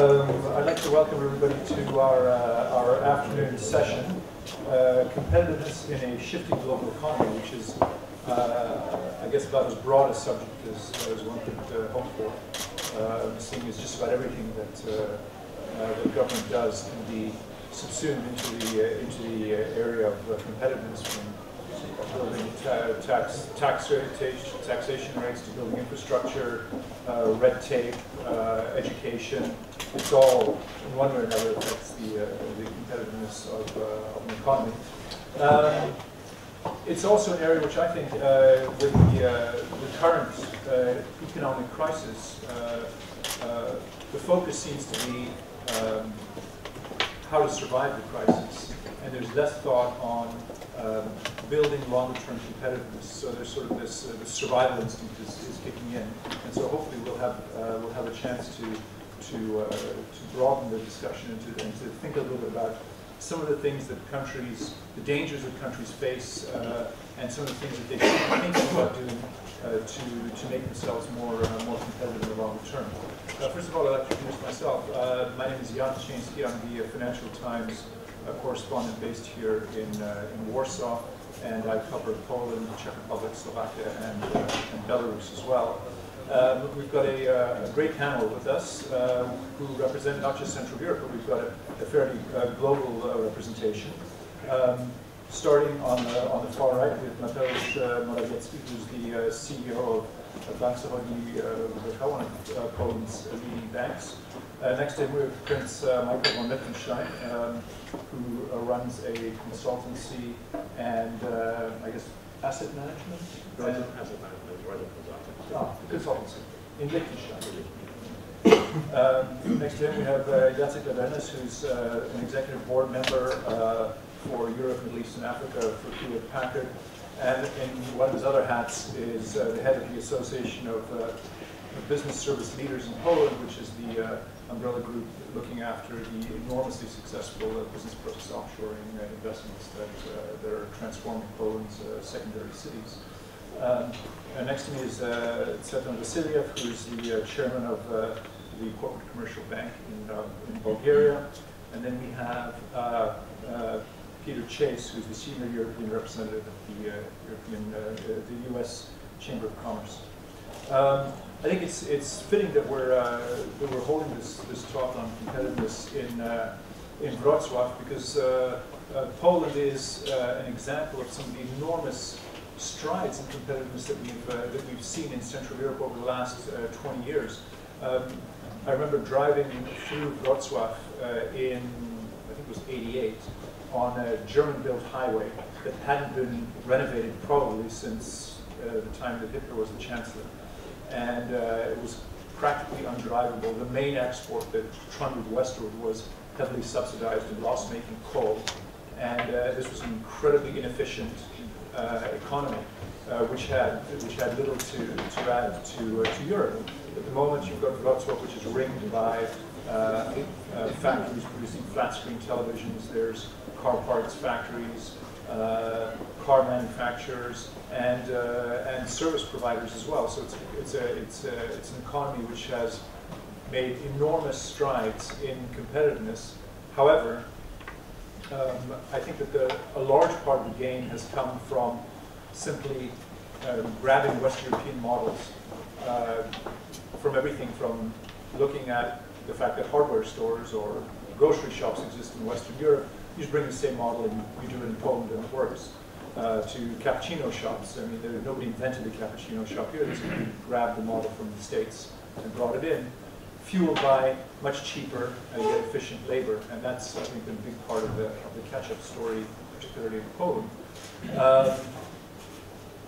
I'd like to welcome everybody to our afternoon session, Competitiveness in a Shifting Global Economy, which is, I guess, about as broad a subject as one could hope for, seeing as just about everything that the government does can be subsumed into the area of competitiveness, from building taxation rates to building infrastructure, red tape, education. It's all, in one way or another, affects the competitiveness of an economy. It's also an area which I think, with the current economic crisis, the focus seems to be how to survive the crisis, and there's less thought on building longer-term competitiveness. So there's sort of this survival instinct is kicking in, and so hopefully we'll have a chance to broaden the discussion and to think a little bit about some of the things that countries, the dangers that countries face, and some of the things that they should be thinking about doing to make themselves more competitive in the longer term. First of all, I'd like to introduce myself. My name is Cienski. I'm the Financial Times correspondent based here in Warsaw, and I cover Poland, the Czech Republic, Slovakia, and Belarus as well. We've got a great panel with us who represent not just Central Europe, but we've got a fairly global representation. Starting on the far right with Mateusz Morawiecki, who's the CEO of Zachodni, one of Poland's leading banks. Next to him we have Prince Michael von Liechtenstein, who runs a consultancy and, I guess, asset management? Asset management, rather consultancy in Liechtenstein. Next to him we have Jacek, Levernes, who's an executive board member for Europe, Middle East, and Africa for Hewlett-Packard. And in one of his other hats is the head of the Association of Business Service Leaders in Poland, which is the umbrella group looking after the enormously successful business process offshoring investments that are transforming Poland's secondary cities. And next to me is Tzvetan Vassilev, who is the chairman of the Corporate Commercial Bank in Bulgaria. And then we have Peter Chase, who's the senior European representative of the U.S. Chamber of Commerce. I think it's fitting that we're holding this talk on competitiveness in Wroclaw, because Poland is an example of some of the enormous strides in competitiveness that we've seen in Central Europe over the last 20 years. I remember driving through Wrocław in, I think it was '88, on a German-built highway that hadn't been renovated probably since the time that Hitler was the chancellor. And it was practically undrivable. The main export that trundled westward was heavily subsidized and loss-making coal. And this was an incredibly inefficient economy, which had little to add to Europe. At the moment, you've got Wrocław, which is ringed by factories producing flat-screen televisions. There's car parts factories, car manufacturers, and service providers as well. So it's an economy which has made enormous strides in competitiveness. However, I think that a large part of the gain has come from simply grabbing West European models, from everything from looking at the fact that hardware stores or grocery shops exist in Western Europe. You just bring the same model and you do it in Poland and it works. To cappuccino shops. I mean, nobody invented a cappuccino shop here. They simply grabbed the model from the States and brought it in, fueled by much cheaper and yet efficient labor. And that's, I think, been a big part of the catch-up story, particularly in Poland.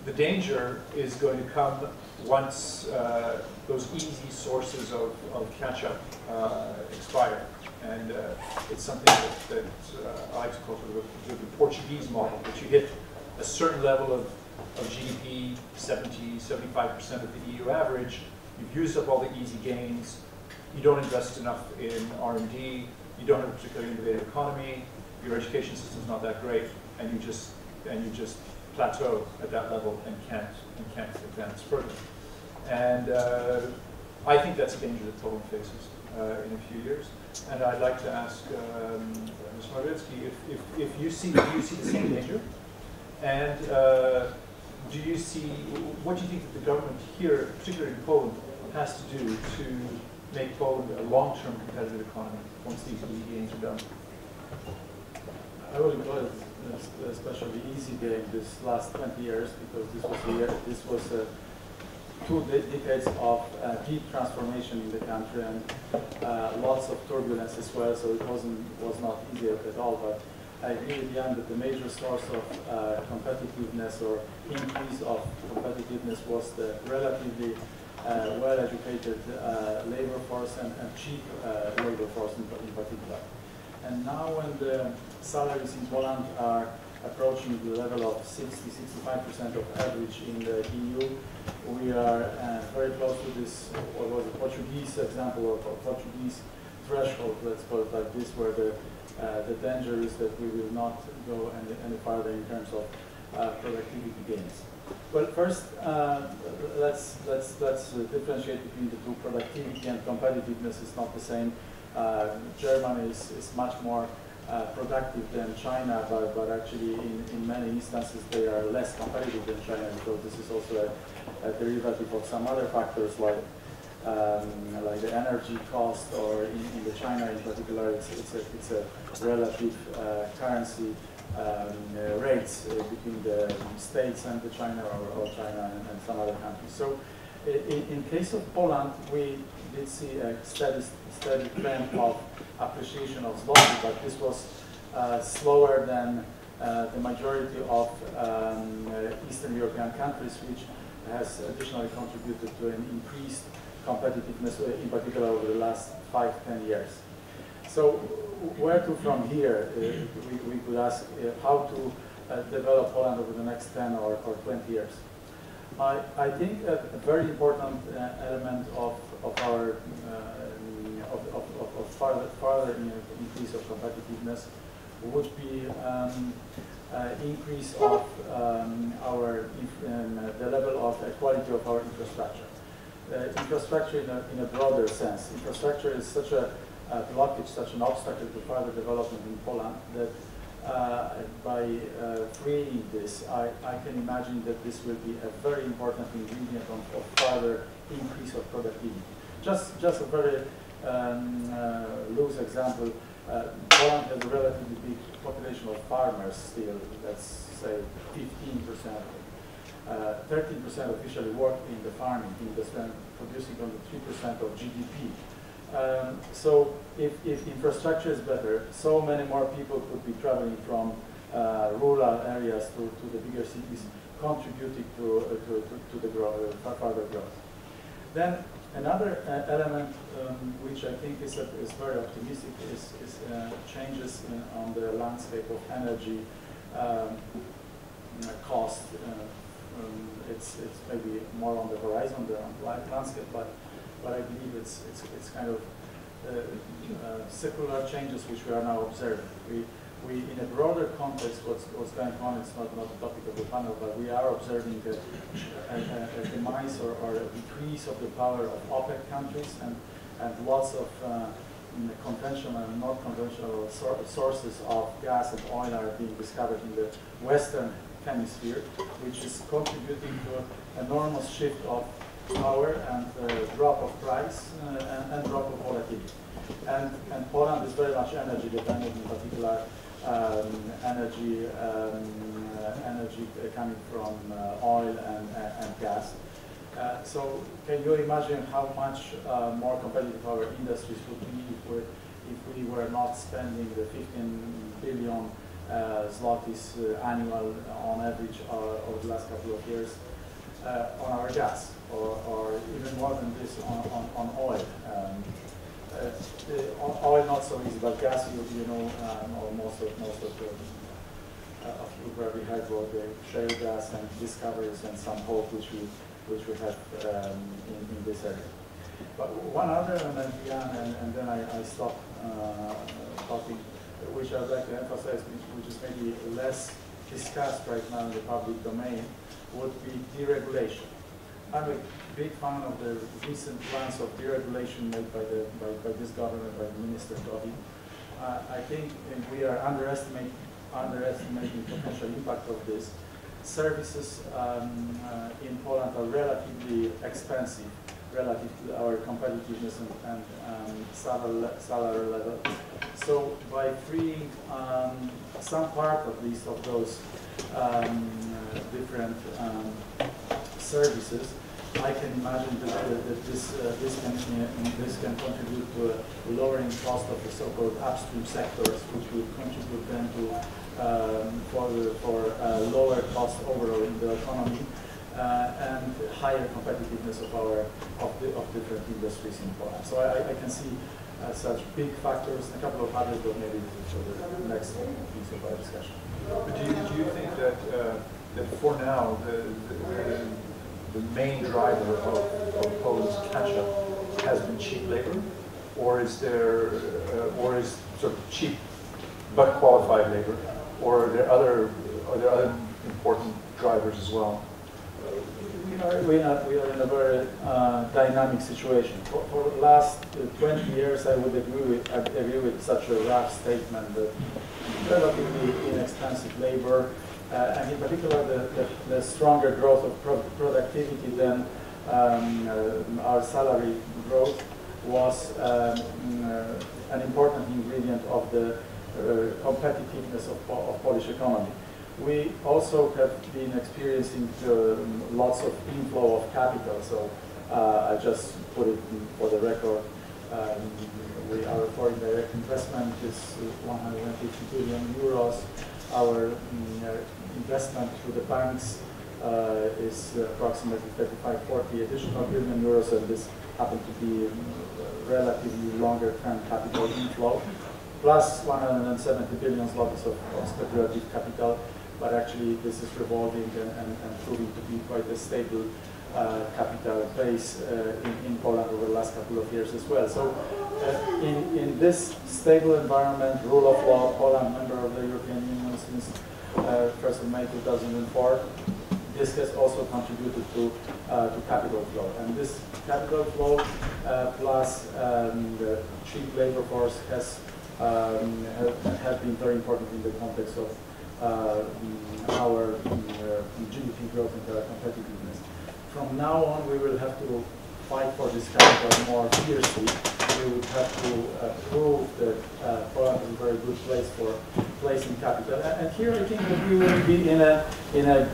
The danger is going to come once those easy sources of catch-up expire. And it's something that I like to call the Portuguese model, that you hit a certain level of GDP, 70–75% of the EU average, you've used up all the easy gains, you don't invest enough in R&D, you don't have a particularly innovative economy, your education system's not that great, and you just plateau at that level and can't advance further. And I think that's a danger that Poland faces. in a few years. And I'd like to ask Mr. Morawiecki if you see the same danger, and do you see, what do you think that the government here, particularly in Poland, has to do to make Poland a long-term competitive economy once these gains are done? I wouldn't call it especially easy game this last 20 years, because this was 2 decades of deep transformation in the country and lots of turbulence as well. So it was not easy at all. But I agree with Jan that the major source of competitiveness or increase of competitiveness was the relatively well-educated labor force and cheap labor force in particular. And now when the salaries in Poland are approaching the level of 60–65% of average in the EU, we are very close to this, what was the Portuguese example of Portuguese threshold, let's call it like this, where the danger is that we will not go any farther in terms of productivity gains. Well, first, let's differentiate between the two. Productivity and competitiveness is not the same. Germany is much more productive than China, but actually in many instances they are less competitive than China, because this is also a derivative of some other factors like the energy cost, or in the China in particular, it's a relative currency rates between the States and the China, or China and some other countries. So in case of Poland, we did see a steady trend of appreciation of zloty, but this was slower than the majority of Eastern European countries, which has additionally contributed to an increased competitiveness, in particular over the last 5–10 years. So where to from here? We could ask how to develop Poland over the next 10 or 20 years. I think a very important element of our further increase of competitiveness would be increase of the level of quality of our infrastructure. Infrastructure in a broader sense. Infrastructure is such a blockage, such an obstacle to further development in Poland that by freeing this, I can imagine that this will be a very important ingredient of further increase of productivity. Just a very loose example. Poland has a relatively big population of farmers still, let's say 15%. 13% officially work in the farming industry, producing only 3% of GDP. So if infrastructure is better, so many more people could be traveling from rural areas to the bigger cities, contributing to the growth, further growth. Then another element which I think is very optimistic is changes on the landscape of energy cost. It's maybe more on the horizon, the landscape, but I believe it's kind of secular changes which we are now observing. We in a broader context, what's going on, it's not the topic of the panel, but we are observing a demise or a decrease of the power of OPEC countries, and lots of conventional and not conventional sources of gas and oil are being discovered in the Western hemisphere, which is contributing to an enormous shift of power and drop of price and drop of volatility. And Poland is very much energy dependent, in particular energy coming from oil and gas. So can you imagine how much more competitive our industries would be if we were not spending the 15 billion zlotys annual on average over the last couple of years on our gas, or even more than this on oil. Oil not so easy, but gas, you know, most of you probably heard about the shale gas and discoveries and some hope which we have in this area. But one other element, Jan, and then I stop talking, which I'd like to emphasize, which is maybe less discussed right now in the public domain, would be deregulation. I'm a big fan of the recent plans of deregulation made by this government, by Minister Dohin. I think we are underestimating potential impact of this. Services in Poland are relatively expensive relative to our competitiveness and salary level. So by freeing some part of those different services, I can imagine that this can contribute to a lowering cost of the so-called upstream sectors, which would contribute then to for lower cost overall in the economy and higher competitiveness of different industries in Poland. So I can see such big factors, a couple of others, but maybe for the next piece of our discussion. But do you think that that for now the main driver of Poland's catch-up has been cheap labor, or is there sort of cheap but qualified labor, or are there other important drivers as well? We are in a very dynamic situation. For the last 20 years, I would agree with such a rough statement that relatively inexpensive labor, and in particular the stronger growth of productivity than our salary growth was an important ingredient of the competitiveness of Polish economy. We also have been experiencing lots of inflow of capital, so I just put it for the record. Our foreign direct investment is 150 billion euros. Our investment through the banks is approximately 35-40 additional billion euros, and this happened to be relatively longer term capital inflow, plus 170 billion zlotys of speculative capital. But actually this is revolving and proving to be quite a stable capital base in Poland over the last couple of years as well. So in this stable environment, rule of law, Poland member of the European Union since 1st of May 2004, this has also contributed to capital flow. And this capital flow plus the cheap labor force have been very important in the context of our GDP growth and competitiveness. From now on, we will have to fight for this capital more fiercely. We would have to prove that Poland is a very good place for placing capital. And here I think that we will be in a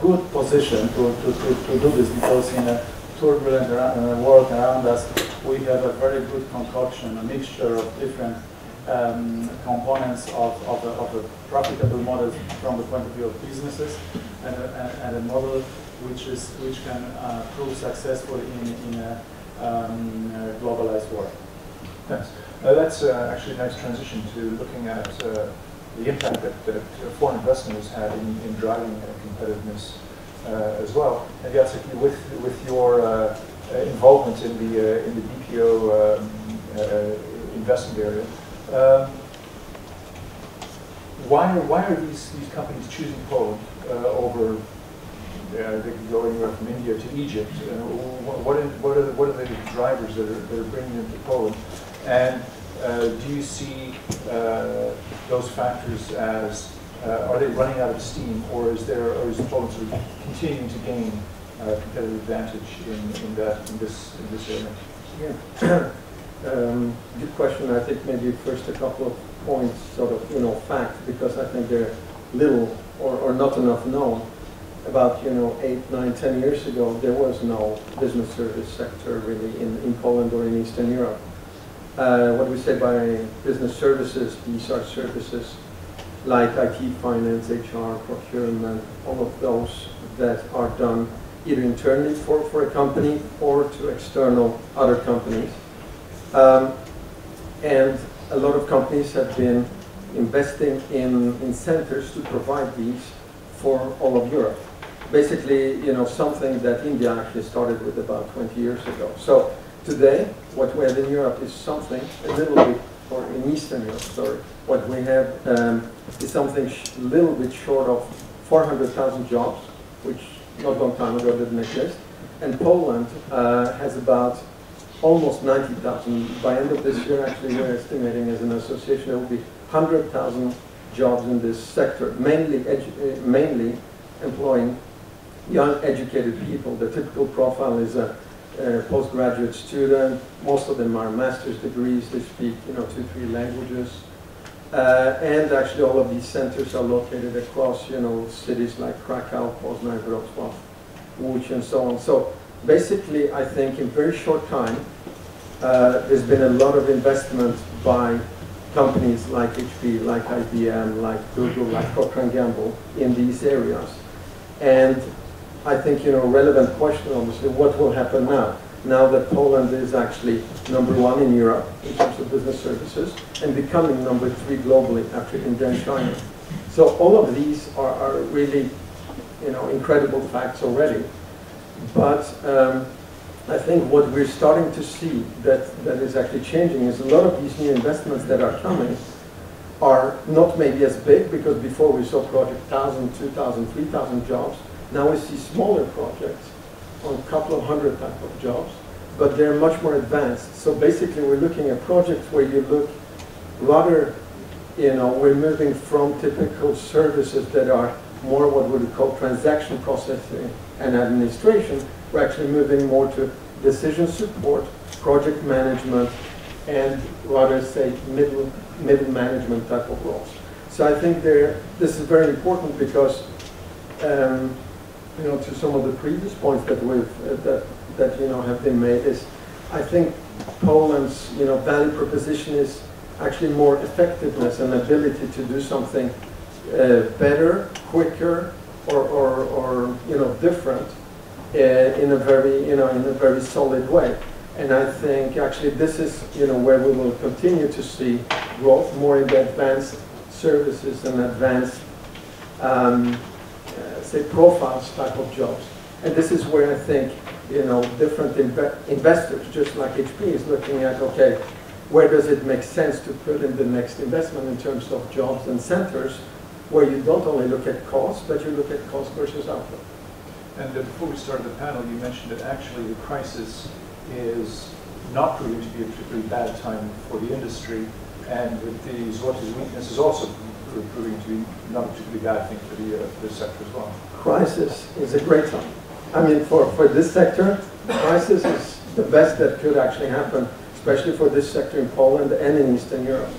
good position to do this, because in a turbulent world around us, we have a very good concoction, a mixture of different components of a profitable model from the point of view of businesses, and a model which can prove successful in a globalized world. Thanks. That's actually a nice transition to looking at the impact that foreign investment has had in driving competitiveness as well. And Jacek, with your involvement in the BPO investment area, why are these companies choosing Poland over? They could go anywhere from India to Egypt. What are the drivers that are bringing them to Poland? And do you see those factors as are they running out of steam, or is Poland sort of continuing to gain competitive advantage in this area? Yeah. Good question. I think maybe first a couple of points, sort of, fact, because I think they're little or not enough known. About 8, 9, 10 years ago, there was no business service sector really in Poland or in Eastern Europe. What we say by business services, these are services like IT, finance, HR, procurement, all of those that are done either internally for a company or to external other companies. And a lot of companies have been investing in centers to provide these for all of Europe. Basically, something that India actually started with about 20 years ago. So today, what we have in Europe is something a little bit, or in Eastern Europe, sorry, what we have is something a little bit short of 400,000 jobs, which not a long time ago didn't exist. And Poland has about almost 90,000. By end of this year, actually, we're estimating as an association there will be 100,000 jobs in this sector, mainly employing young educated people. The typical profile is a postgraduate student. Most of them are master's degrees. They speak, 2-3 languages. And actually all of these centers are located across, cities like Krakow, Poznań, Wrocław, Łódź, and so on. So basically, I think in very short time, there's been a lot of investment by companies like HP, like IBM, like Google, like Procter & Gamble in these areas. And I think, relevant question, obviously, what will happen now? Now that Poland is actually #1 in Europe in terms of business services and becoming #3 globally after India and China. So all of these are really, incredible facts already. But I think what we're starting to see that is actually changing is a lot of these new investments that are coming are not maybe as big, because before we saw project 1,000, 2,000, 3,000 jobs. Now we see smaller projects on a couple of hundred type of jobs, but they're much more advanced. So basically we're looking at projects where you look rather, we're moving from typical services that are more what we would call transaction processing and administration. We're actually moving more to decision support, project management, and rather say middle management type of roles. So I think this is very important because to some of the previous points that have been made is, I think Poland's value proposition is actually more effectiveness and ability to do something better, quicker, or different in a very solid way. And I think actually this is where we will continue to see growth more in the advanced services and advanced say profiles type of jobs. And this is where I think different investors, just like HP, is looking at, okay, where does it make sense to put in the next investment in terms of jobs and centers, where you don't only look at cost, but you look at cost versus output. And before we started the panel, you mentioned that actually the crisis is not proving to be a particularly bad time for the industry, and with the Złoty's weakness is also proving to be not a particularly bad thing for the sector as well. Crisis is a great time. I mean, for this sector, crisis is the best that could actually happen, especially for this sector in Poland and in Eastern Europe.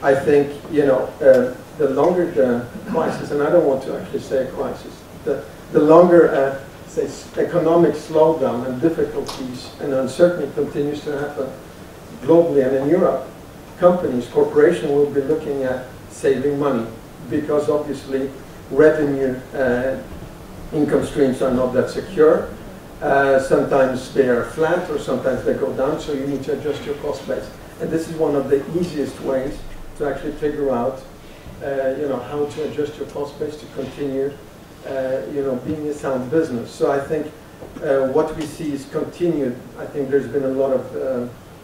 I think, the longer the crisis, and I don't want to actually say a crisis, the longer say economic slowdown and difficulties and uncertainty continues to happen globally and in Europe, corporations will be looking at saving money, because obviously revenue income streams are not that secure. Sometimes they are flat or sometimes they go down, so you need to adjust your cost base. And this is one of the easiest ways to actually figure out how to adjust your cost base to continue being a sound business. So I think what we see is continued. I think there's been a lot of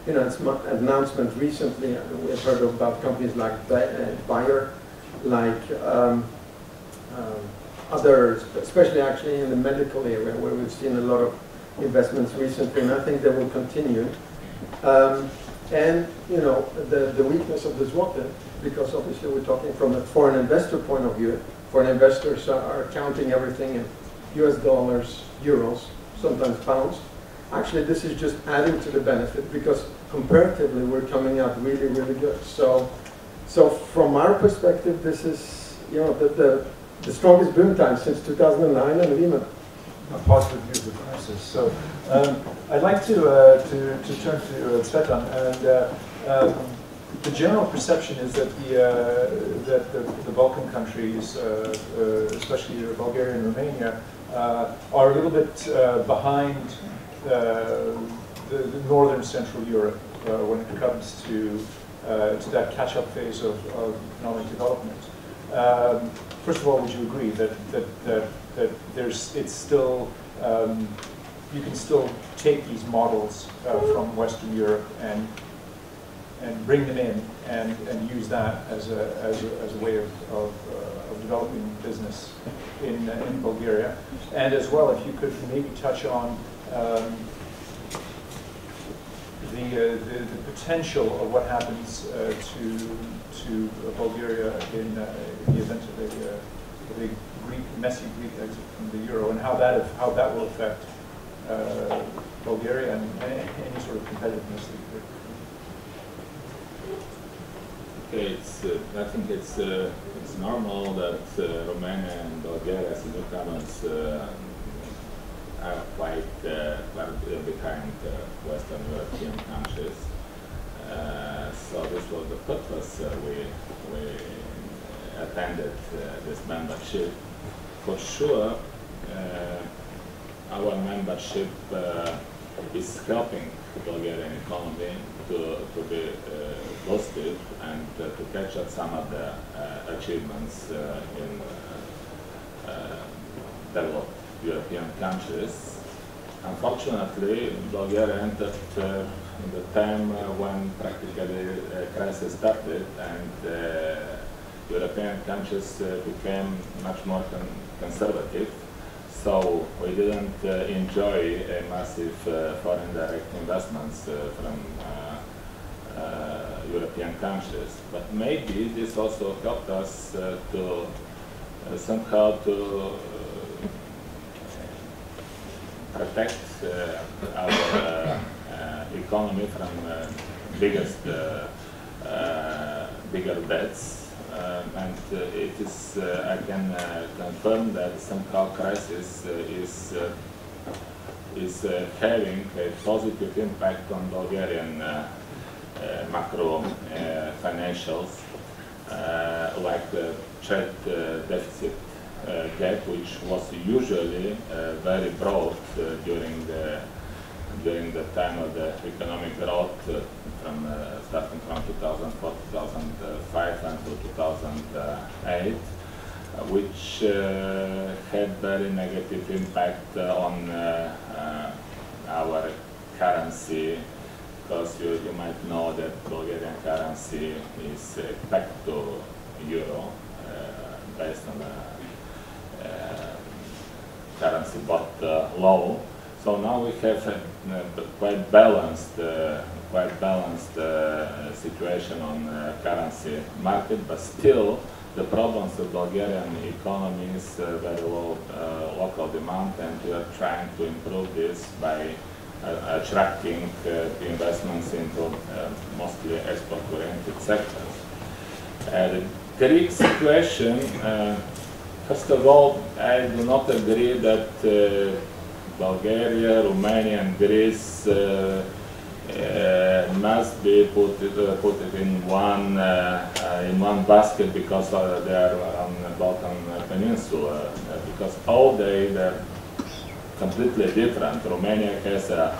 announcement recently. We have heard about companies like Bayer, like others, especially actually in the medical area, where we've seen a lot of investments recently, and I think they will continue. And the weakness of the zloty, because obviously we're talking from a foreign investor point of view. Foreign investors are counting everything in US dollars, euros, sometimes pounds. Actually, this is just adding to the benefit, because comparatively we're coming out really, really good. So from our perspective, this is the strongest boom time since 2009 and Lehman. A positive view of the crisis. So I'd like to turn to Tzvetan, and the general perception is that the Balkan countries, especially Bulgaria and Romania, are a little bit behind the northern Central Europe when it comes to that catch-up phase of economic development. First of all, would you agree that it's still you can still take these models from Western Europe and bring them in and use that as a way of developing business in Bulgaria? And as well, if you could maybe touch on the potential of what happens to Bulgaria in the event of a messy Greek exit from the euro, and how that will affect Bulgaria and any sort of competitiveness. Okay, I think it's normal that Romania and Bulgaria as newcomers are quite behind Western European countries. So this was the purpose we attended this membership. For sure, our membership is helping the Bulgarian economy to be boosted and to catch up some of the achievements in developed European countries. Unfortunately, Bulgaria entered in the time when practically a crisis started and European countries became much more conservative. So we didn't enjoy a massive foreign direct investments from European countries. But maybe this also helped us to somehow to protect our economy from bigger debts. And it is, I can confirm that somehow crisis is having a positive impact on Bulgarian macro financials, like the trade deficit gap, which was usually very broad during the time of the economic growth, starting from 2004, 2005 until 2008, which had very negative impact on our currency, because you might know that Bulgarian currency is pegged to euro based on currency bought low. So now we have a quite balanced situation on currency market, but still the problems of Bulgarian economy is very low local demand, and we are trying to improve this by attracting investments into mostly export-oriented sectors. The Greek situation, first of all, I do not agree that Bulgaria, Romania, and Greece must be put in one basket because they are on the Balkan Peninsula. Because all they're completely different. Romania has a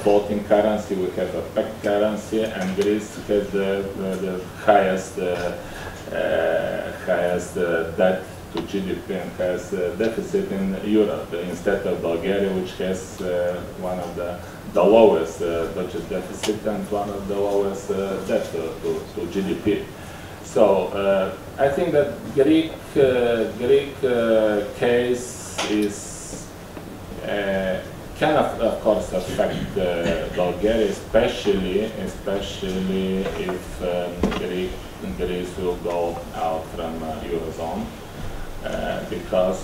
floating currency, we have a pegged currency, and Greece has the highest debt to GDP and has a deficit in Europe, instead of Bulgaria, which has one of the lowest budget deficit and one of the lowest debt to GDP. So I think that Greek case is can of course affect Bulgaria, especially if Greece will go out from Eurozone. Because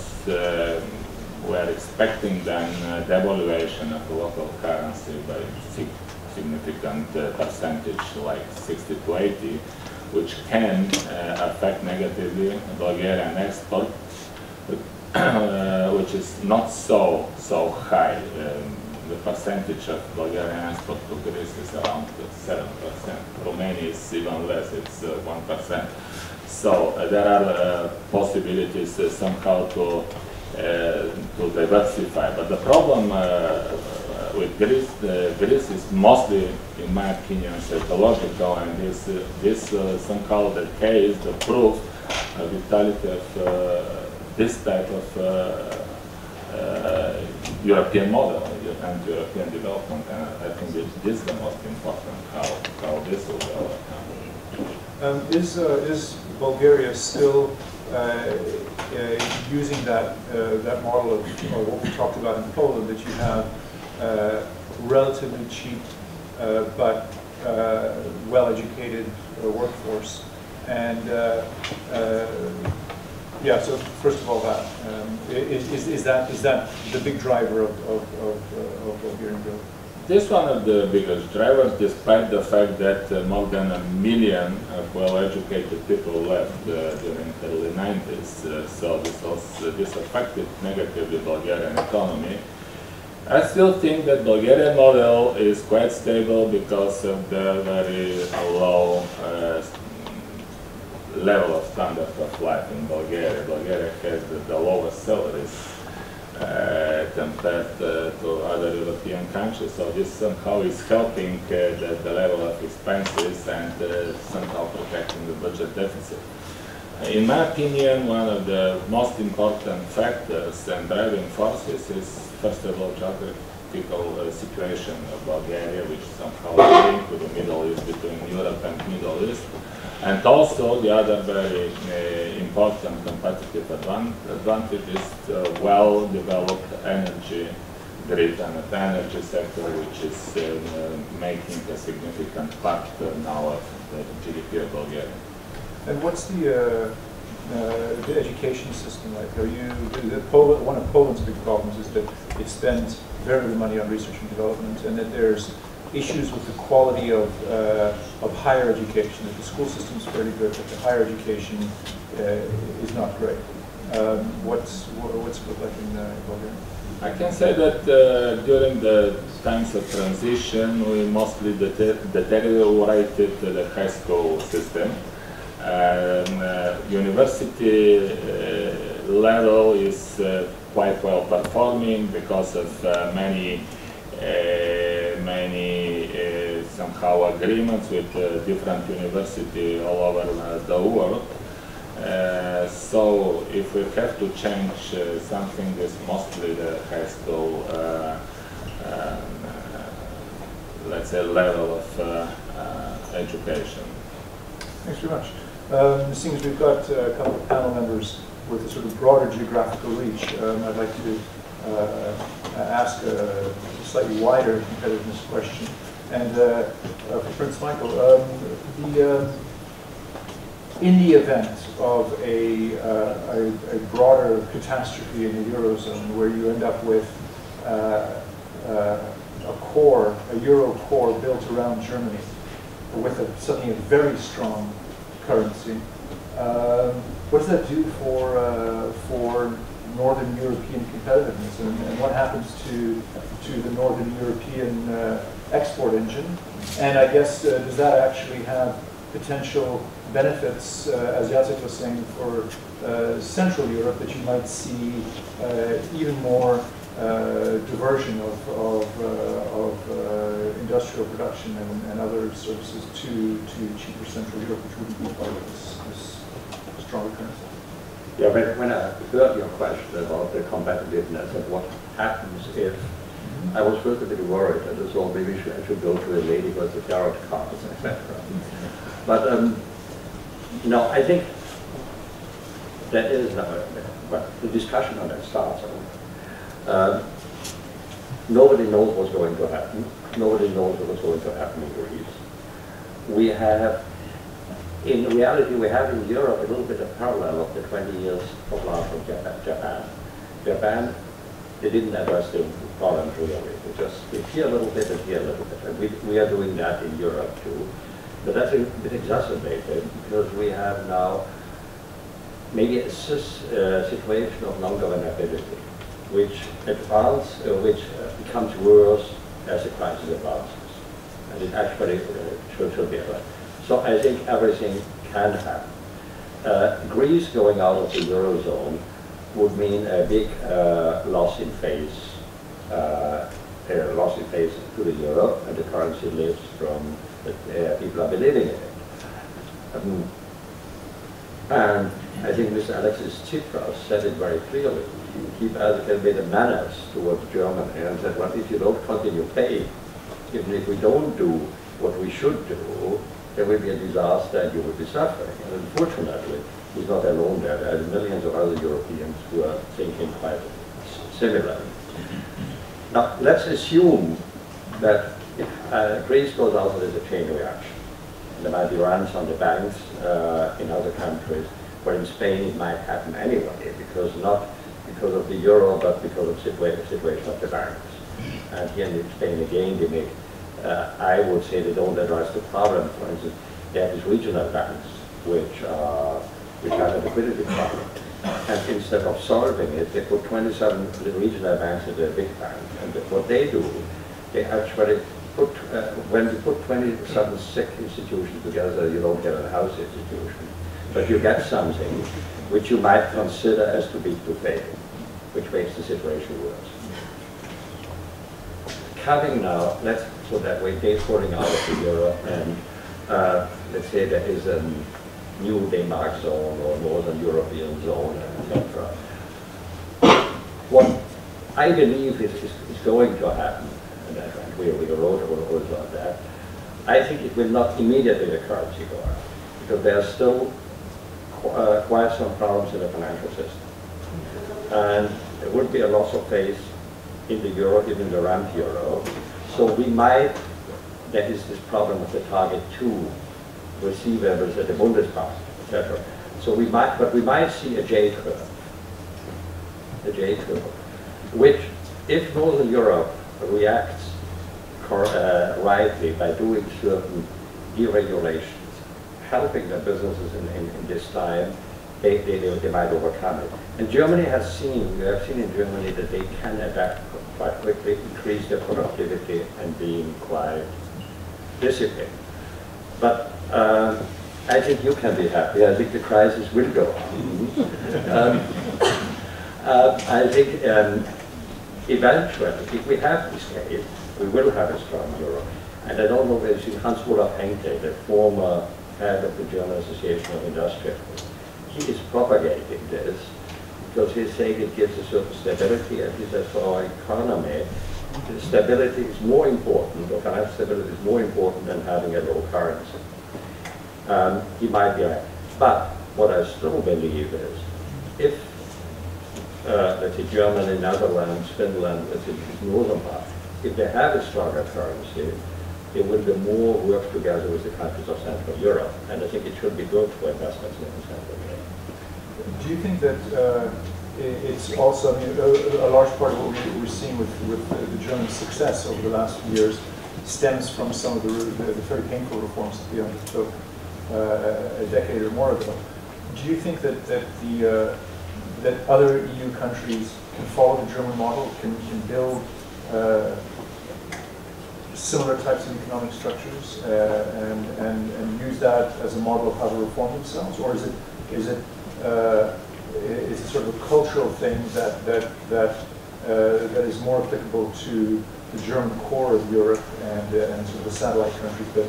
we are expecting then devaluation of the local currency by significant percentage, like 60 to 80, which can affect negatively Bulgarian export, which is not so high. The percentage of Bulgarian export to Greece is around 7%. Romania is even less, it's 1%. So there are possibilities somehow to diversify, but the problem with Greece is mostly, in my opinion, psychological, and this somehow the case, the proof of vitality of this type of European model and European development, and I think this is the most important, how this will develop. Is Bulgaria still using that model of what we talked about in Poland, that you have relatively cheap but well-educated workforce. And yeah, so first of all, that is that the big driver of Bulgarian growth? This is one of the biggest drivers, despite the fact that more than 1 million of well-educated people left during the early 90s. So this affected negatively Bulgarian economy. I still think that Bulgarian model is quite stable because of the very low level of standard of life in Bulgaria. Bulgaria has the lowest salaries compared to other European countries, so this somehow is helping the level of expenses and somehow protecting the budget deficit. In my opinion, one of the most important factors and driving forces is, first of all, geographical situation of Bulgaria, which somehow is linked with the Middle East, between Europe and Middle East. And also the other very important competitive advantage is the well-developed energy grid and the energy sector, which is making a significant part now of the GDP of Bulgaria. And what's the education system like? One of Poland's big problems is that it spends very little money on research and development, and that there's issues with the quality of higher education, that the school system is fairly good, but the higher education is not great. What's it like in Bulgaria? I can say that during the times of transition, we mostly deteriorated the high school system. University level is quite well performing because of many somehow agreements with different universities all over the world. So if we have to change something, it's mostly the high school, let's say, level of education. Thanks very much. Seeing as we've got a couple of panel members with a sort of broader geographical reach, I'd like to ask a slightly wider competitiveness question. And for Prince Michael, in the event of a broader catastrophe in the Eurozone, where you end up with a Euro core built around Germany, with suddenly a very strong currency, what does that do for Northern European competitiveness, and what happens to the Northern European export engine? And I guess does that actually have potential benefits, as Jacek was saying, for Central Europe, that you might see even more diversion of industrial production and other services to cheaper Central Europe, which wouldn't be part of this stronger currency? Yeah, when I heard your question about the competitiveness and what happens if, I was first a bit worried, and I thought maybe I should go to a lady with the tarot cards, etc. But no, I think that is the discussion on that starts. Nobody knows what's going to happen. Nobody knows what's going to happen in Greece. We have, in reality, we have in Europe a little bit of parallel of the 20 years of last from Japan. Japan, they didn't address the problem really. They just did here a little bit and here a little bit. And we are doing that in Europe too. But that's a bit exacerbated because we have now maybe a situation of non-governability, which becomes worse as the crisis advances. And it actually should be right. So I think everything can happen. Greece going out of the Eurozone would mean a big loss in face to the euro, and the currency lives from people are believing in it. And I think Mr. Alexis Tsipras said it very clearly. He basically made a menace towards Germany and said, well, if you don't continue paying, even if we don't do what we should do, there will be a disaster and you will be suffering. And unfortunately, he's not alone there. There are millions of other Europeans who are thinking quite similarly. Now, let's assume that if Greece goes out, there's a chain reaction. There might be runs on the banks in other countries, but in Spain it might happen anyway, because not because of the euro, but because of situation of the banks. And here in Spain again, they make, I would say they don't address the problem. For instance, they have these regional banks, which have a liquidity problem. And instead of solving it, they put 27 regional banks into a big bank. And what they do, they actually put, when you put 27 sick institutions together, you don't get a health institution. But you get something which you might consider as too big to fail, which makes the situation worse. Cutting now, let's put that way, they're falling out of the euro, and let's say there is a new Denmark zone or Northern European zone, etc. What I believe is going to happen, and we wrote also on that, I think it will not immediately the currency go up, because there are still quite some problems in the financial system. And there would be a loss of faith in the euro, even the ramp euro. So we might, there is this problem of the target 2 receivables at the Bundesbank, etc. So we might, but we might see a J curve, which, if Northern Europe reacts rightly by doing certain deregulations, helping the businesses in this time, they might overcome it. And Germany has seen, we have seen in Germany that they can adapt quite quickly, increase their productivity, and being quite disciplined. But I think you can be happy. I think the crisis will go on. I think eventually, if we have this case, we will have a strong euro. And I don't know whether you've seen Hans-Olaf Henke, the former head of the German Association of Industrie. He is propagating this because he's saying it gives a certain stability, and he says for our economy, stability is more important, or financial stability is more important than having a low currency. He might be right. But what I still believe is, if, let's say, Germany, Netherlands, Finland, let's say, the northern part, if they have a stronger currency, they will be more work together with the countries of Central Europe. And I think it should be good for investments in Central Europe. Do you think that it's also, I mean, a large part of what we're seeing with the German success over the last few years stems from some of the very painful reforms that we undertook a decade or more ago. Do you think that that other EU countries can follow the German model, can build similar types of economic structures and use that as a model of how to reform themselves, or is it sort of a cultural thing that is more applicable to the German core of Europe and sort of the satellite countries that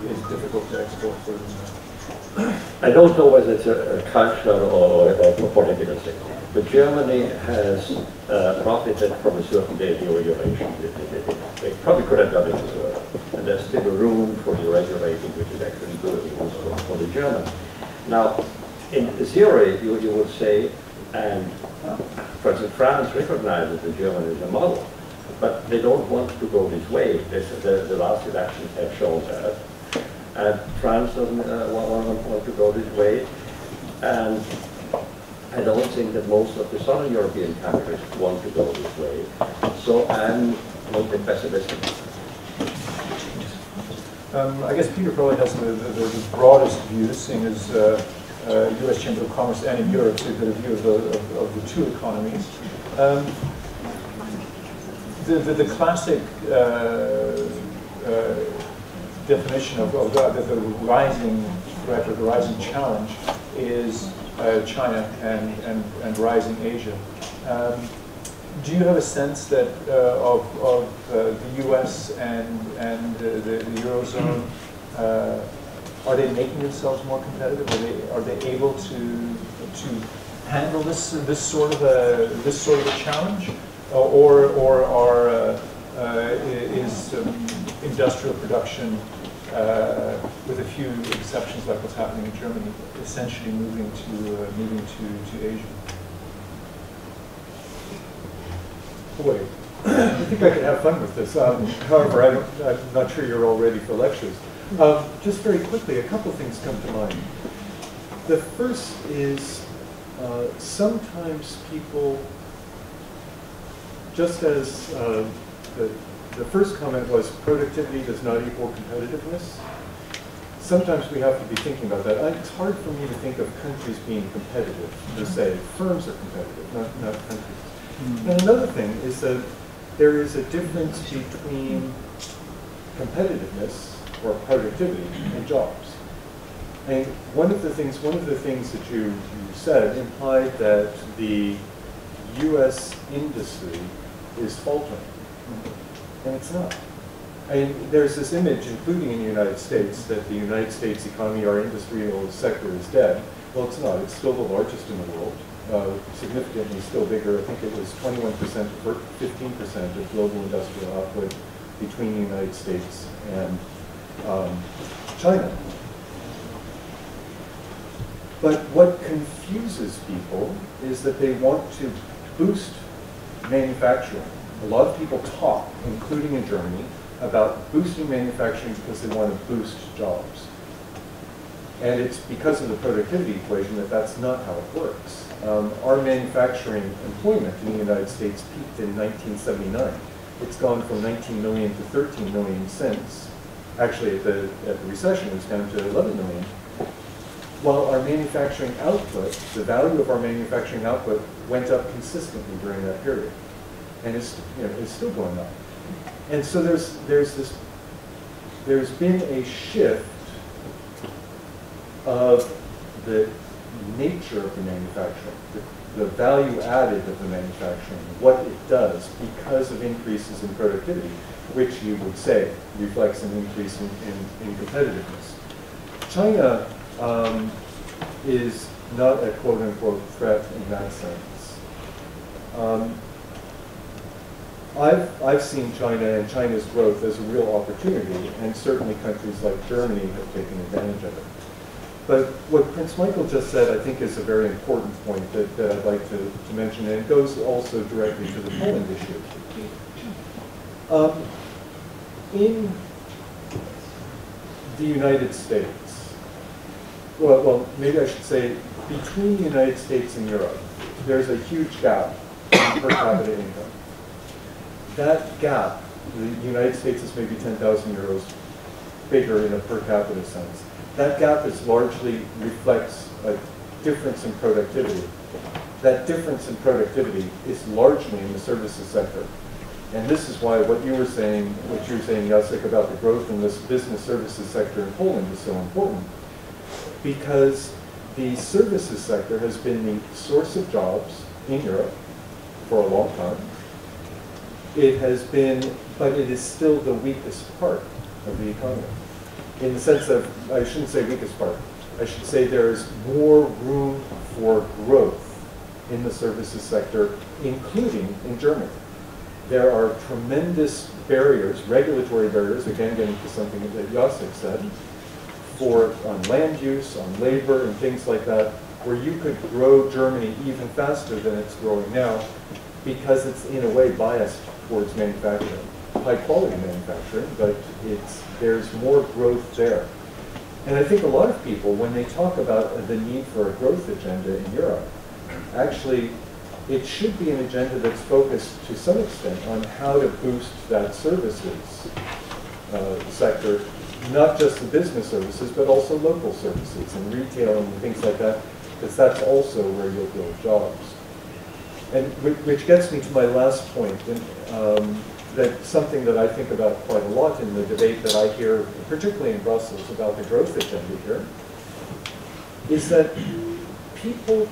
is difficult to export further than that? I don't know whether it's a cultural or a political thing. But Germany has profited from a certain deregulation. They probably could have done it as well. And there's still room for deregulating, which is actually good for the Germans. Now, in theory, you would say, and for instance, France recognizes the German as a model, but they don't want to go this way. The last elections have shown that. And France doesn't want to go this way. And I don't think that most of the Southern European countries want to go this way. So I'm a little bit pessimistic. I guess Peter probably has the broadest view, seeing as U.S. Chamber of Commerce and in Europe, so you've got a view of the two economies. The classic definition of the rising threat or the rising challenge is China and rising Asia. Do you have a sense that of the U.S. and the Eurozone, are they making themselves more competitive? Are they able to handle this sort of a challenge, or is industrial production, with a few exceptions like what's happening in Germany, essentially moving to Asia? Wait, I think I could have fun with this. However, I'm not sure you're all ready for lectures. Just very quickly, a couple things come to mind. The first is sometimes people, just as the first comment was productivity does not equal competitiveness, sometimes we have to be thinking about that. It's hard for me to think of countries being competitive, per se. Firms are competitive, not countries. And another thing is that there is a difference between competitiveness or productivity and jobs. And one of the things that you said implied that the U.S. industry is faltering, and it's not. I mean, there's this image, including in the United States, that the United States economy, our industrial sector, is dead. Well, it's not. It's still the largest in the world, significantly still bigger. I think it was 21% or 15% of global industrial output between the United States and China. But what confuses people is that they want to boost manufacturing. A lot of people talk, including in Germany, about boosting manufacturing because they want to boost jobs. And it's because of the productivity equation that that's not how it works. Our manufacturing employment in the United States peaked in 1979. It's gone from 19 million to 13 million since. Actually, at the recession, it's down to 11 million. While our manufacturing output, the value of our manufacturing output, went up consistently during that period, and is still going up. And so there's been a shift of the nature of the manufacturing, the value added of the manufacturing, what it does because of increases in productivity, which you would say reflects an increase in competitiveness. China is not a quote-unquote threat in that sense. I've seen China and China's growth as a real opportunity, and certainly countries like Germany have taken advantage of it. But what Prince Michael just said, I think, is a very important point that I'd like to mention, and it goes also directly to the Poland issue. In the United States, well, maybe I should say, between the United States and Europe, there's a huge gap in per capita income. That gap, the United States is maybe 10,000 euros bigger in a per capita sense. That gap largely reflects a difference in productivity. That difference in productivity is largely in the services sector. And this is why what you were saying, Jacek, about the growth in this business services sector in Poland is so important. Because the services sector has been the source of jobs in Europe for a long time. It has been, but it is still the weakest part of the economy. In the sense of, I shouldn't say weakest part, I should say there's more room for growth in the services sector, including in Germany. There are tremendous barriers, regulatory barriers, again getting to something that Jacek said, on land use, on labor, and things like that, where you could grow Germany even faster than it's growing now, because it's in a way biased towards manufacturing, high quality manufacturing, but there's more growth there. And I think a lot of people, when they talk about the need for a growth agenda in Europe, actually it should be an agenda that's focused to some extent on how to boost that services sector, not just the business services, but also local services and retail and things like that, because that's also where you'll build jobs. And which gets me to my last point, and that's something that I think about quite a lot in the debate that I hear, particularly in Brussels, about the growth agenda here, is that people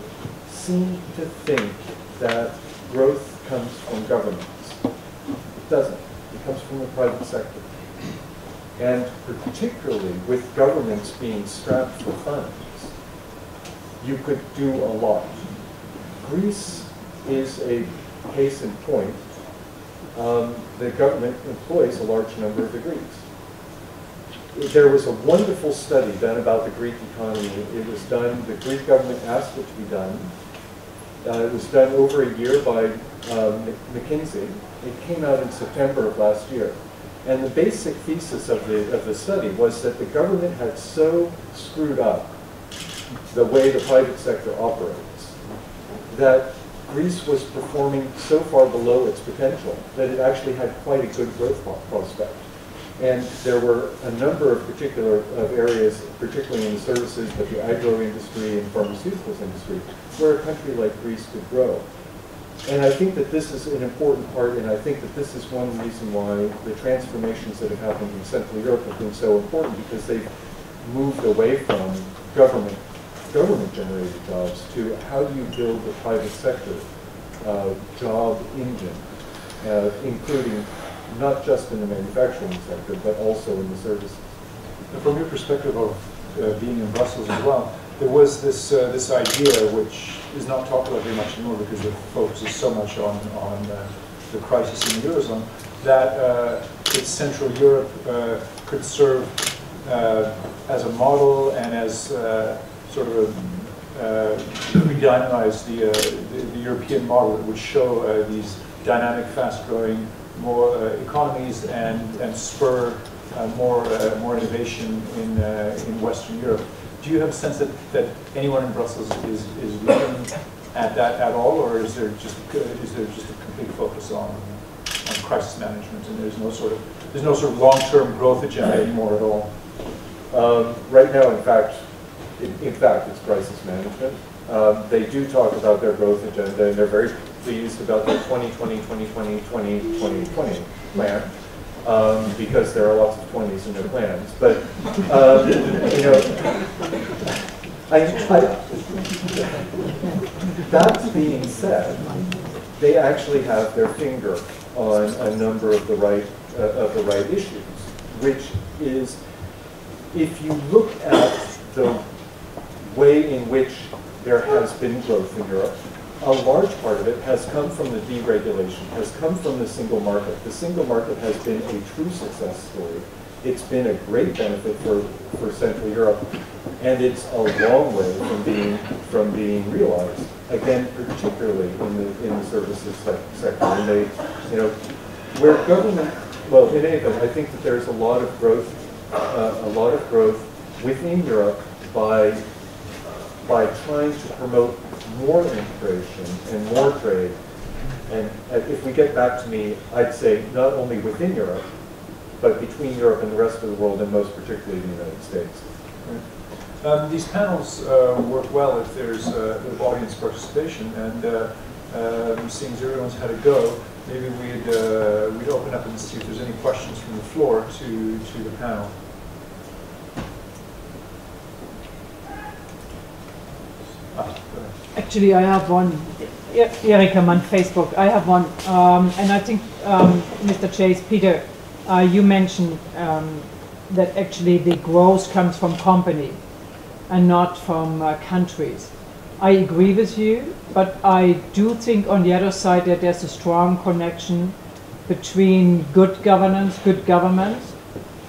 seem to think that growth comes from governments. It doesn't. It comes from the private sector. And particularly with governments being strapped for funds, you could do a lot. Greece is a case in point. The government employs a large number of the Greeks. There was a wonderful study done about the Greek economy. It was done, the Greek government asked it to be done, It was done over a year by McKinsey. It came out in September of last year. And the basic thesis of the study was that the government had so screwed up the way the private sector operates that Greece was performing so far below its potential that it actually had quite a good growth prospect. And there were a number of areas, particularly in the services, but the agro industry and pharmaceuticals industry, where a country like Greece could grow. And I think that this is an important part, and I think that this is one reason why the transformations that have happened in Central Europe have been so important, because they've moved away from government-generated jobs to how do you build the private sector job engine, including not just in the manufacturing sector, but also in the services. And from your perspective of being in Brussels as well, there was this idea, which is not talked about very much anymore because the focus is so much on the crisis in the Eurozone, that Central Europe could serve as a model and as sort of redynamize the European model that would show these dynamic, fast-growing more economies and spur more innovation in Western Europe. Do you have a sense that anyone in Brussels is looking at that at all, or is there just a complete focus on crisis management, and there's no sort of long-term growth agenda anymore at all? Right now, in fact, it's crisis management. They do talk about their growth agenda, and they're very pleased about their 2020 plan, because there are lots of 20s in their plans. But you know, that being said, they actually have their finger on a number of the right issues, which is, if you look at the way in which there has been growth in Europe, a large part of it has come from the deregulation, has come from the single market. The single market has been a true success story. It's been a great benefit for Central Europe, and it's a long way from being realized. Again, particularly in the services sector, and they, you know, where government. Well, in any event, I think that there's a lot of growth within Europe by trying to promote more integration and more trade. And if we get back to me, I'd say not only within Europe, but between Europe and the rest of the world, and most particularly the United States. These panels work well if there's audience participation, and seeing as everyone's had a go, maybe we'd open up and see if there's any questions from the floor to the panel. Actually, I have one. Erika on Facebook. I have one, and I think Mr. Chase, Peter, you mentioned that actually the growth comes from company and not from countries. I agree with you, but I do think on the other side that there's a strong connection between good governance, good government,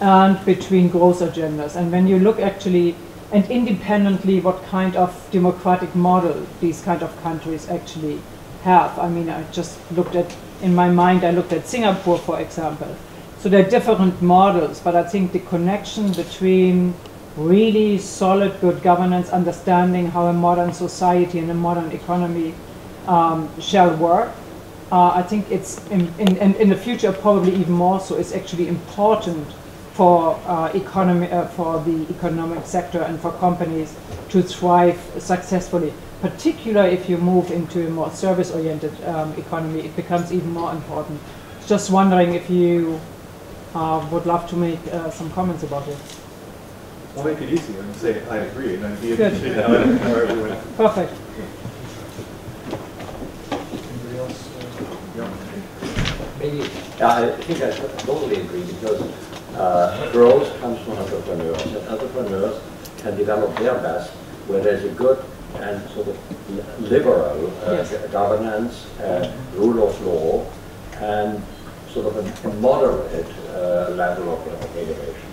and between growth agendas. And when you look actually, and independently what kind of democratic model these kind of countries actually have. I mean, I just looked at, in my mind, I looked at Singapore, for example. So there are different models, but I think the connection between really solid good governance, understanding how a modern society and a modern economy shall work, I think it's, in the future probably even more so, it's actually important for for the economic sector and for companies to thrive successfully. Particularly if you move into a more service-oriented economy, it becomes even more important. Just wondering if you would love to make some comments about it. I'll make it easier and say I agree, and I'd be interested in how everyone. Perfect. Anybody else? Maybe, I think I totally agree, because growth comes from entrepreneurs, and entrepreneurs can develop their best where there's a good and sort of liberal governance, rule of law, and sort of a moderate level of innovation.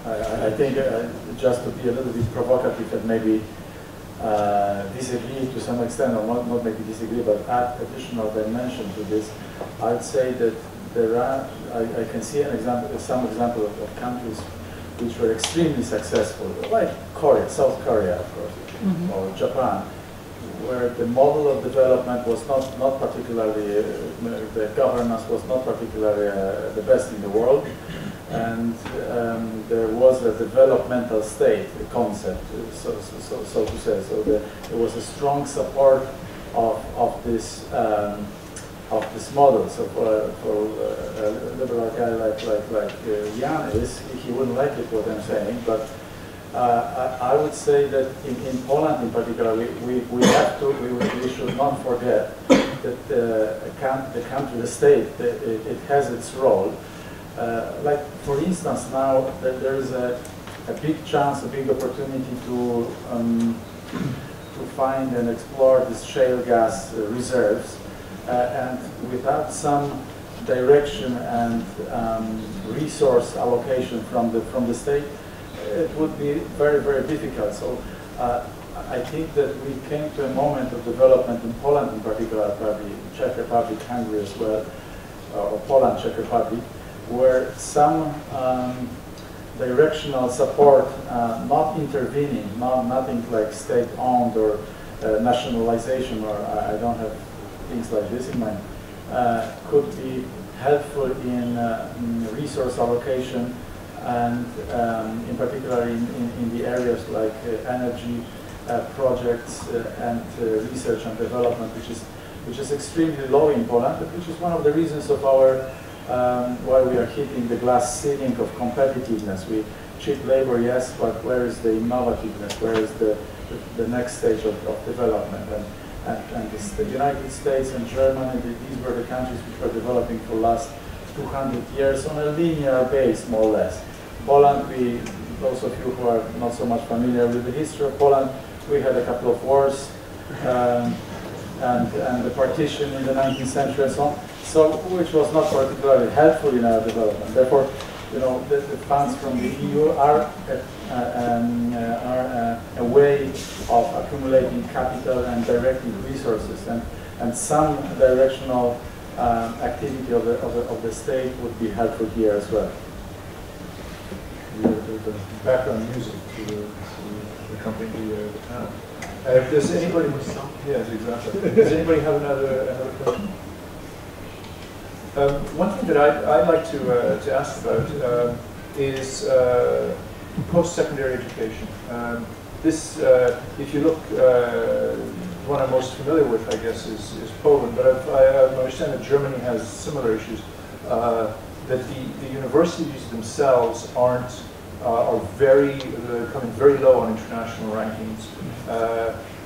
I think just to be a little bit provocative and maybe disagree to some extent, or not maybe disagree, but add additional dimension to this, I'd say that there are, I can see some example of countries which were extremely successful, like Korea, South Korea, of course, or Japan, where the model of development was not particularly, the governance was not particularly the best in the world, and there was a developmental state, a concept, so to say. So there was a strong support of this model. So for a liberal guy like Jan he wouldn't like it what I'm saying, but I would say that in Poland in particular, we should not forget that the country, the state, it has its role. Like for instance, now there is a big chance, a big opportunity to find and explore these shale gas reserves, and without some direction and resource allocation from the state, it would be very, very difficult. So I think that we came to a moment of development in Poland in particular, probably Czech Republic, Hungary as well, or Poland, Czech Republic, where some directional support, not intervening, nothing like state-owned or nationalization, or I don't have things like this in mind, could be helpful in resource allocation, and in particular in the areas like energy projects and research and development, which is extremely low in Poland, but which is one of the reasons of our why we are hitting the glass ceiling of competitiveness. We cheap labor, yes, but where is the innovativeness? Where is the next stage of development? And the United States and Germany, these were the countries which were developing for the last 200 years on a linear base, more or less. Poland, those of you who are not so much familiar with the history of Poland, we had a couple of wars and the partition in the 19th century and so on, which was not particularly helpful in our development. Therefore, the funds from the EU are a way of accumulating capital and directing resources, and some directional activity of the state would be helpful here as well. The background music to accompany the town. If there's anybody, yes, exactly. Does anybody have another question? One thing that I'd like to ask about is post-secondary education. This, if you look, the one I'm most familiar with, I guess, is Poland, but I understand that Germany has similar issues. That the universities themselves are coming very low on international rankings.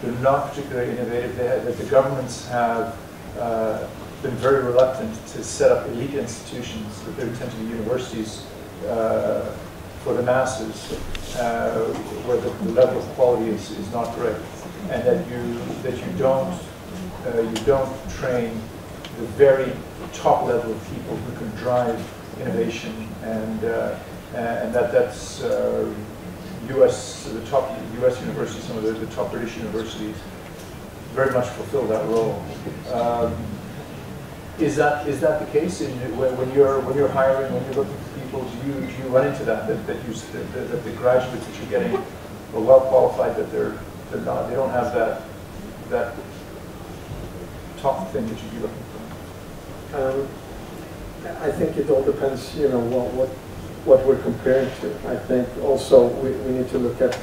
They're not particularly innovative. That the governments have been very reluctant to set up elite institutions, that there tend to be universities for the masses, where the level of quality is not great, and that you don't train the very top level of people who can drive innovation, and that's the top U.S. universities, some of the top British universities, very much fulfill that role. Is that the case when you're hiring, when you're looking for people? Do you run into that the graduates that you're getting are well qualified, that they don't have that top thing that you'd be looking for? I think it all depends, what we're comparing to. I think also we need to look at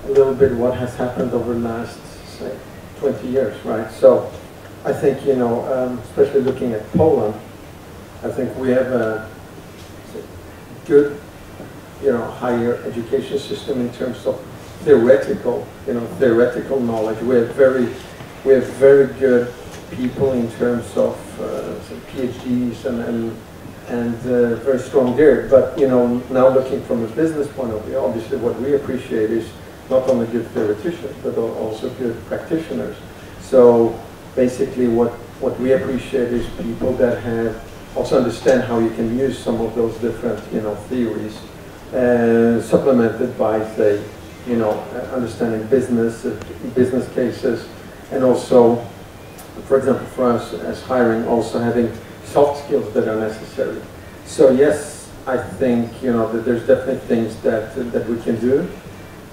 a little bit what has happened over the last, say, 20 years, right? So I think, especially looking at Poland, I think we have a good, higher education system in terms of theoretical knowledge. We have very good people in terms of PhDs and very strong there. But now looking from a business point of view, obviously what we appreciate is not only good theoreticians but also good practitioners. So basically what we appreciate is people that also understand how you can use some of those different theories, supplemented by, say, you know, understanding business, business cases, and also, for example, for us as hiring, also having soft skills that are necessary. So yes, I think, you know, that there's definitely things that we can do.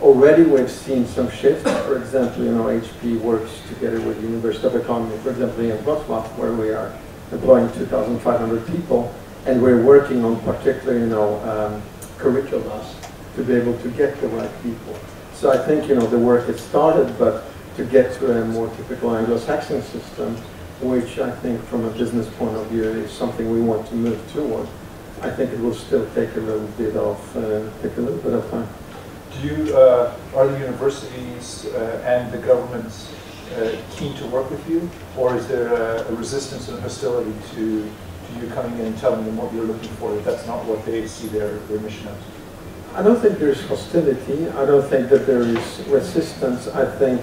Already we've seen some shifts. For example, you know, HP works together with the University of Economy, for example, in Wroclaw, where we are employing 2,500 people, and we're working on particular, you know, curricula to be able to get the right people. So I think, you know, the work has started, but to get to a more typical Anglo-Saxon system, which I think from a business point of view is something we want to move toward, I think it will still take a little bit of time. Do you, are the universities and the governments keen to work with you, or is there a resistance and hostility to you coming in and telling them what you're looking for, if that's not what they see their mission as? I don't think there's hostility. I don't think that there is resistance. I think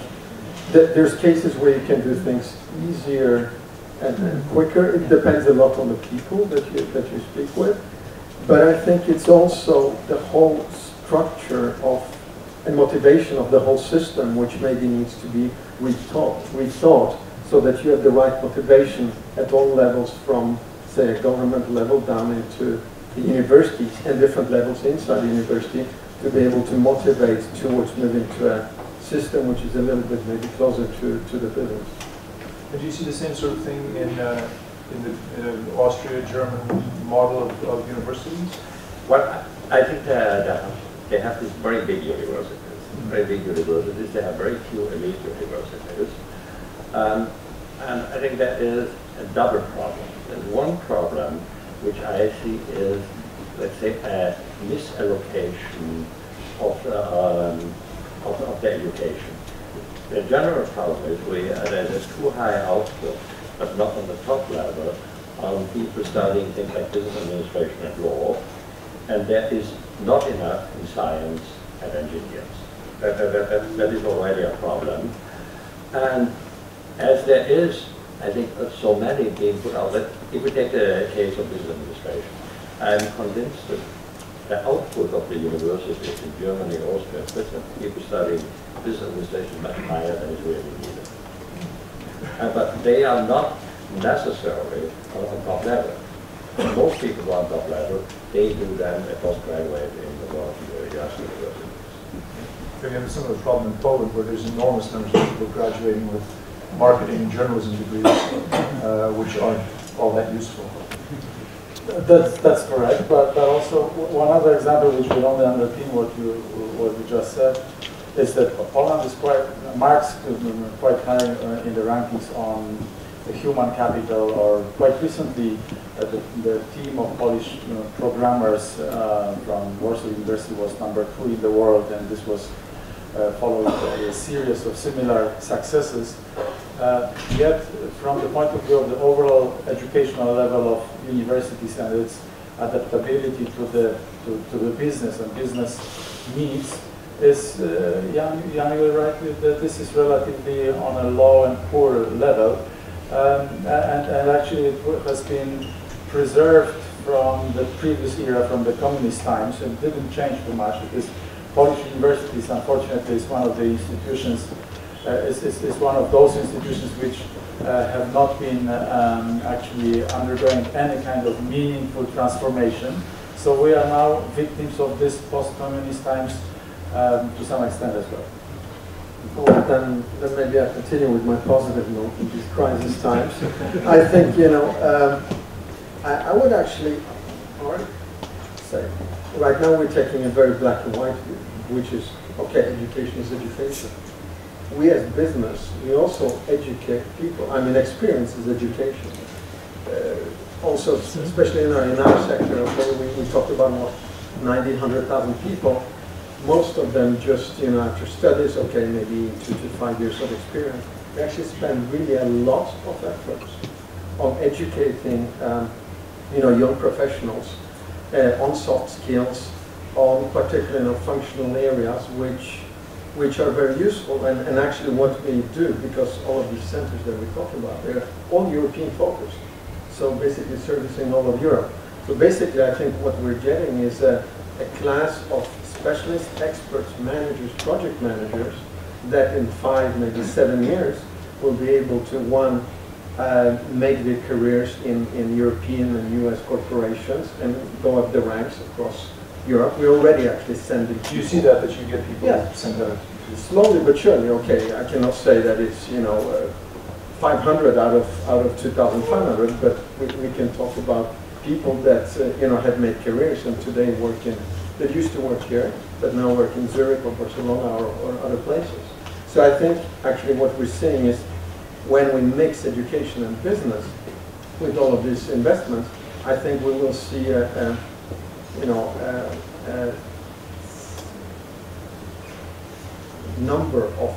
that there's cases where you can do things easier and quicker. It depends a lot on the people that you speak with. But I think it's also the whole structure of and motivation of the whole system, which maybe needs to be rethought, so that you have the right motivation at all levels, from, say, a government level down into the universities and different levels inside the university, to be able to motivate towards moving to a system which is a little bit maybe closer to the business. And do you see the same sort of thing in the Austria-German model of universities? Well, I think they have these very big universities. They have very few elite universities. And I think that is a double problem. There's one problem which I see is, let's say, a misallocation of the education. The general problem is there's too high output, but not on the top level, on people studying things like business administration and law, and there is not enough in science and engineers. That is already a problem. And as there is, I think, so many being put out, that if we take the case of business administration, I'm convinced that the output of the universities in Germany, Austria, and Switzerland, people studying business administration much higher than is really needed. But they are not necessarily on top level. Most people who are on top level, they do then a postgraduate in the world universities. We have a similar problem in Poland, where there's enormous numbers of people graduating with marketing and journalism degrees, which aren't all that useful. That's correct, but also one other example which will only underpin what you just said is that Poland is marks quite high in the rankings on the human capital, or quite recently the team of Polish programmers from Warsaw University was #2 in the world, and this was following a series of similar successes. Yet, from the point of view of the overall educational level of universities and its adaptability to the business and business needs, is Jan, you're right that this is relatively on a low and poor level, and actually it has been preserved from the previous era, from the communist times, and didn't change too much, because Polish universities, unfortunately, is one of the institutions, is one of those institutions which have not been actually undergoing any kind of meaningful transformation. So we are now victims of this post-communist times to some extent as well. Well, then maybe I continue with my positive note in these crisis times. I think, I would actually say, right now we're taking a very black and white view, which is, okay, education is education. We as business, we also educate people. I mean, experience is education. Also, especially in our sector, okay, we talked about what, 90, 100,000 people. Most of them just, after studies, okay, maybe 2 to 5 years of experience. We actually spend really a lot of efforts on educating, young professionals on soft skills, on particular functional areas which are very useful, and actually what we do, because all of these centers that we talk about, they're all European focused. So basically servicing all of Europe. So basically I think what we're getting is a class of specialists, experts, managers, project managers that in 5, maybe 7 years will be able to, one, make their careers in European and US corporations and go up the ranks across Europe. We're already actually sending people. Do you see that you get people Yeah. sent out? Slowly but surely, okay, I cannot say that it's, 500 out of 2,500, but we can talk about people that, have made careers and today that used to work here, but now work in Zurich or Barcelona or other places. So I think actually what we're seeing is when we mix education and business with all of these investments, I think we will see a number of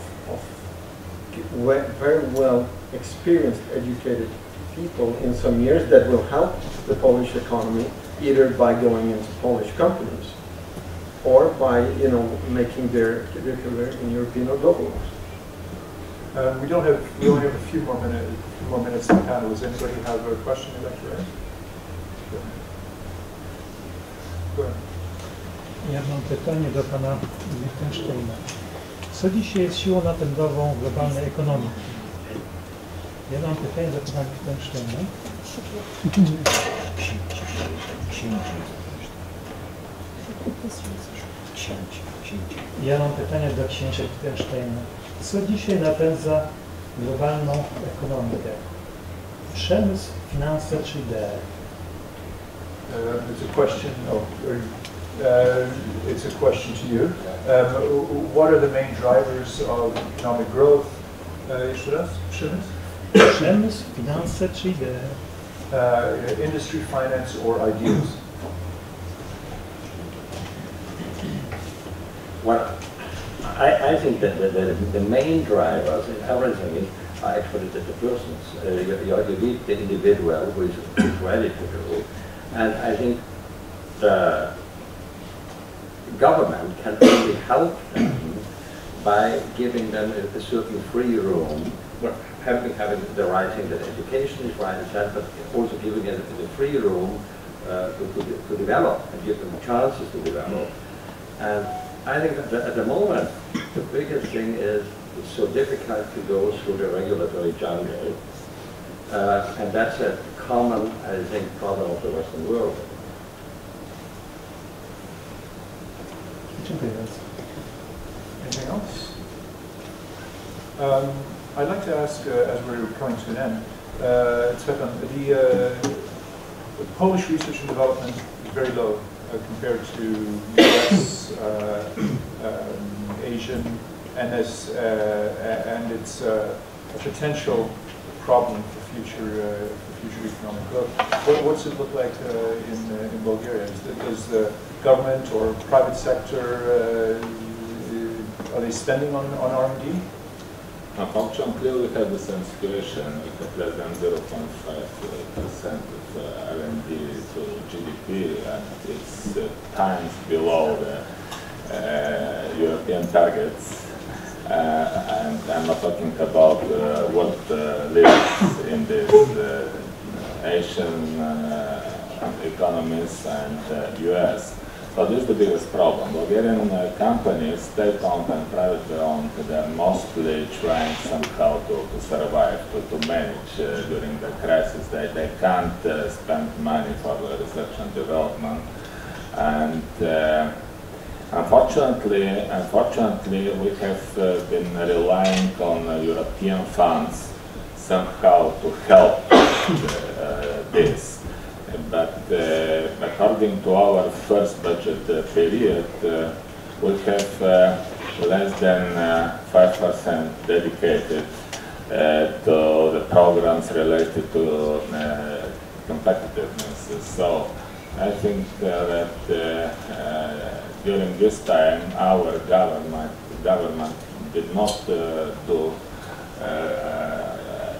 very well experienced, educated people in some years that will help the Polish economy either by going into Polish companies or by making their career in European or global ones. We only have a few more minutes in the panel. Does anybody have a question they'd like to ask? Go ahead. Ja mam pytanie do pana Liechtensteina. Co dzisiaj jest siłą napędową globalnej ekonomii? Ja mam pytanie do pana Liechtensteina. Ja mam pytanie do księcia Liechtensteina. Co dzisiaj napędza globalną ekonomikę? Przemysł, finanse czy idee? It's a question. It's a question to you. What are the main drivers of economic growth? Jeszcze raz? Przemysł, finanse czy idee? Industry, finance, or ideas? Well, I think that the main drivers in everything are actually the persons. You need the individual who is ready to do. And I think the government can only help them by giving them a certain free room, having the right thing that education is right, but also giving them the free room to develop and give them chances to develop. And I think that at the moment, the biggest thing is it's so difficult to go through the regulatory jungle. And that's a common, I think, problem of the Western world. Anything else? I'd like to ask, as we're coming to an end, Tzvetan, the Polish research and development is very low compared to US, Asian, and it's a potential problem for future economic growth. What's it look like in Bulgaria? Does the government or private sector are they spending on R&D? Unfortunately, we have the same situation. We have less than 0.5% of R&D to GDP, and it's times below the European targets. And I'm not talking about what lives in these Asian economies and US. So this is the biggest problem. Bulgarian companies, state-owned and privately owned, they're mostly trying somehow to survive, to manage during the crisis. They can't spend money for research and development. And unfortunately, we have been relying on European funds somehow to help this. But according to our first budget period, we have less than 5% dedicated to the programs related to competitiveness. So I think that during this time, our government did not do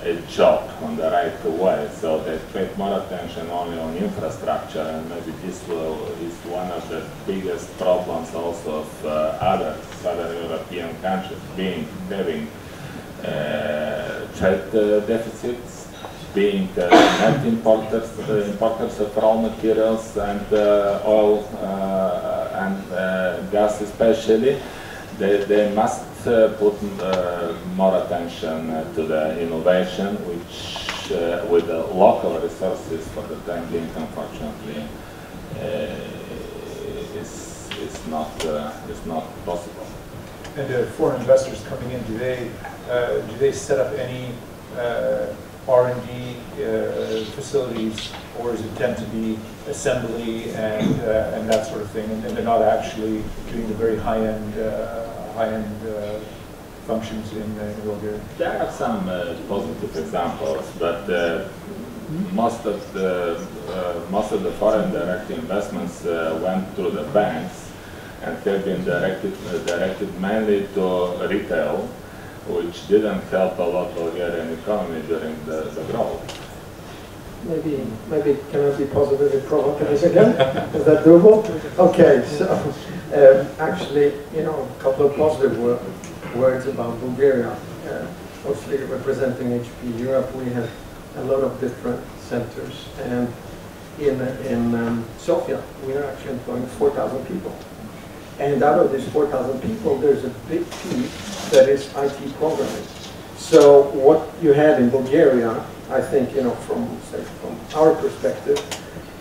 a job on the right way, so they paid more attention only on infrastructure, and maybe this is one of the biggest problems also of other southern European countries, having trade deficits, being net importers of raw materials and oil and gas especially, they must put more attention to the innovation, which with the local resources for the time being, unfortunately, is not possible. And foreign investors coming in, do they set up any R&D facilities, or is it tend to be assembly and that sort of thing, and they're not actually doing the very high-end functions in Bulgaria? There are some positive examples, but most of the foreign direct investments went through the banks and have been directed mainly to retail, which didn't help a lot Bulgarian economy during the growth. Maybe can I be positively provocative again? Is that doable? Okay, so actually, a couple of positive words about Bulgaria. Mostly representing HP Europe, we have a lot of different centers, and in Sofia, we are actually employing 4,000 people. And out of these 4,000 people, there's a big piece that is IT programming. So what you had in Bulgaria, I think, from our perspective,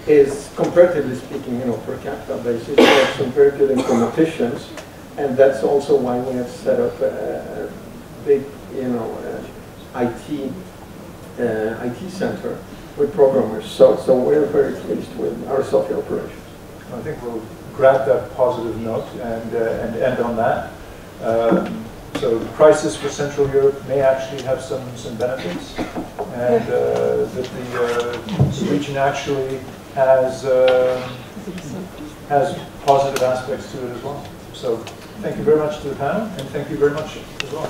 is comparatively speaking, per capita basis, we have some very good informaticians, and that's also why we have set up a big, IT center with programmers. So we're very pleased with our Sofia operations. I think we'll grab that positive note and end on that. So the crisis for Central Europe may actually have some benefits, and that the region actually has positive aspects to it as well. So thank you very much to the panel, and thank you very much as well.